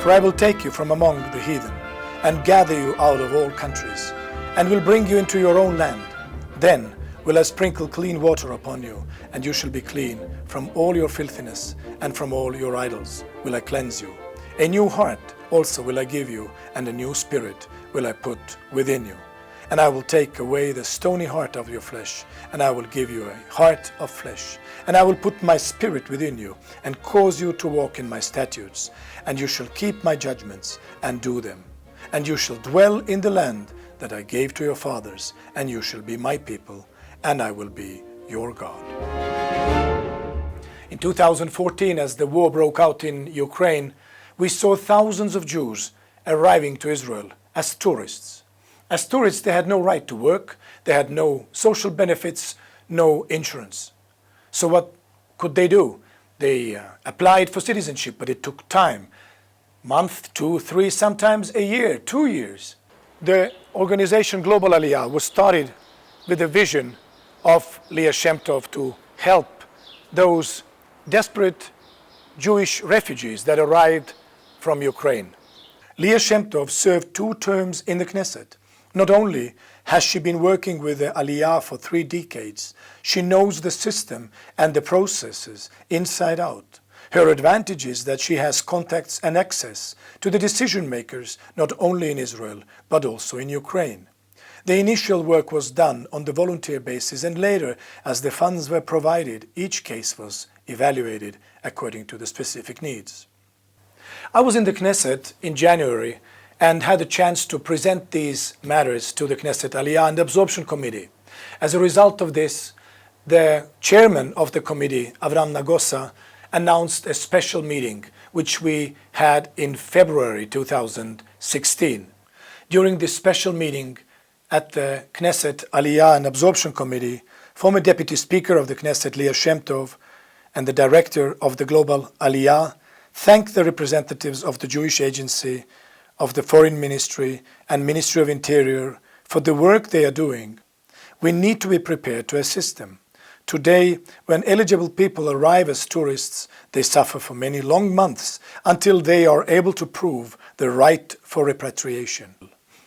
For I will take you from among the heathen, and gather you out of all countries, and will bring you into your own land. Then will I sprinkle clean water upon you, and you shall be clean. From all your filthiness and from all your idols will I cleanse you. A new heart also will I give you, and a new spirit will I put within you. And I will take away the stony heart of your flesh, and I will give you a heart of flesh. And I will put my spirit within you, and cause you to walk in my statutes. And you shall keep my judgments, and do them. And you shall dwell in the land that I gave to your fathers, and you shall be my people, and I will be your God. In 2014, as the war broke out in Ukraine, we saw thousands of Jews arriving to Israel as tourists. As tourists, they had no right to work, they had no social benefits, no insurance. So what could they do? They applied for citizenship, but it took time. Month, 2, 3, sometimes a year, 2 years. The organization Global Aliyah was started with a vision of Leah Shem Tov to help those desperate Jewish refugees that arrived from Ukraine. Leah Shem Tov served 2 terms in the Knesset. Not only has she been working with the Aliyah for 3 decades, she knows the system and the processes inside out. Her advantage is that she has contacts and access to the decision makers not only in Israel but also in Ukraine. The initial work was done on the volunteer basis, and later, as the funds were provided, each case was evaluated according to the specific needs. I was in the Knesset in January and had a chance to present these matters to the Knesset Aliyah and Absorption Committee. As a result of this, the chairman of the committee, Avram Nagosa, announced a special meeting which we had in February 2016. During this special meeting at the Knesset Aliyah and Absorption Committee, former Deputy Speaker of the Knesset Leah Shem Tov and the Director of the Global Aliyah thanked the representatives of the Jewish Agency, of the Foreign Ministry and Ministry of Interior for the work they are doing. We need to be prepared to assist them. Today, when eligible people arrive as tourists, they suffer for many long months until they are able to prove the right for repatriation.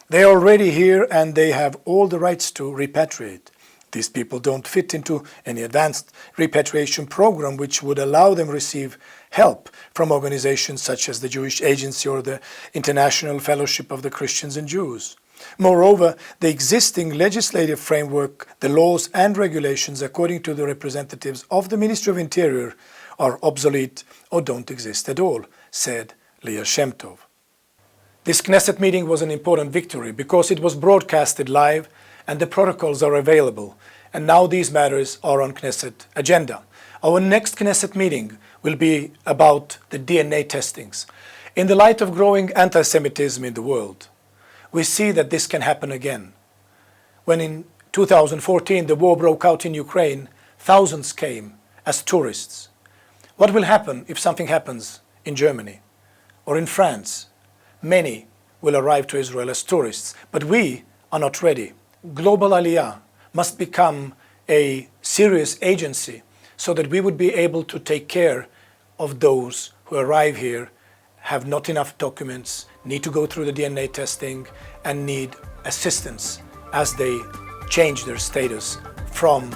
They are already here and they have all the rights to repatriate. These people don't fit into any advanced repatriation program which would allow them receive help from organizations such as the Jewish Agency or the International Fellowship of the Christians and Jews. Moreover, the existing legislative framework, the laws and regulations according to the representatives of the Ministry of Interior are obsolete or don't exist at all, said Leah Shem Tov. This Knesset meeting was an important victory because it was broadcasted live and the protocols are available, and now these matters are on Knesset agenda. Our next Knesset meeting will be about the DNA testings. In the light of growing anti-Semitism in the world, we see that this can happen again. When in 2014 the war broke out in Ukraine, thousands came as tourists. What will happen if something happens in Germany or in France? Many will arrive to Israel as tourists, but we are not ready. Global Aliyah must become a serious agency so that we would be able to take care of those who arrive here, have not enough documents, need to go through the DNA testing, and need assistance as they change their status from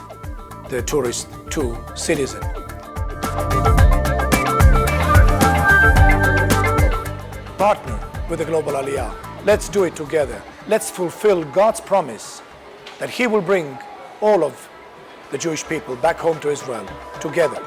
the tourist to citizen. Partner with the Global Aliyah. Let's do it together. Let's fulfill God's promise that He will bring all of the Jewish people back home to Israel together.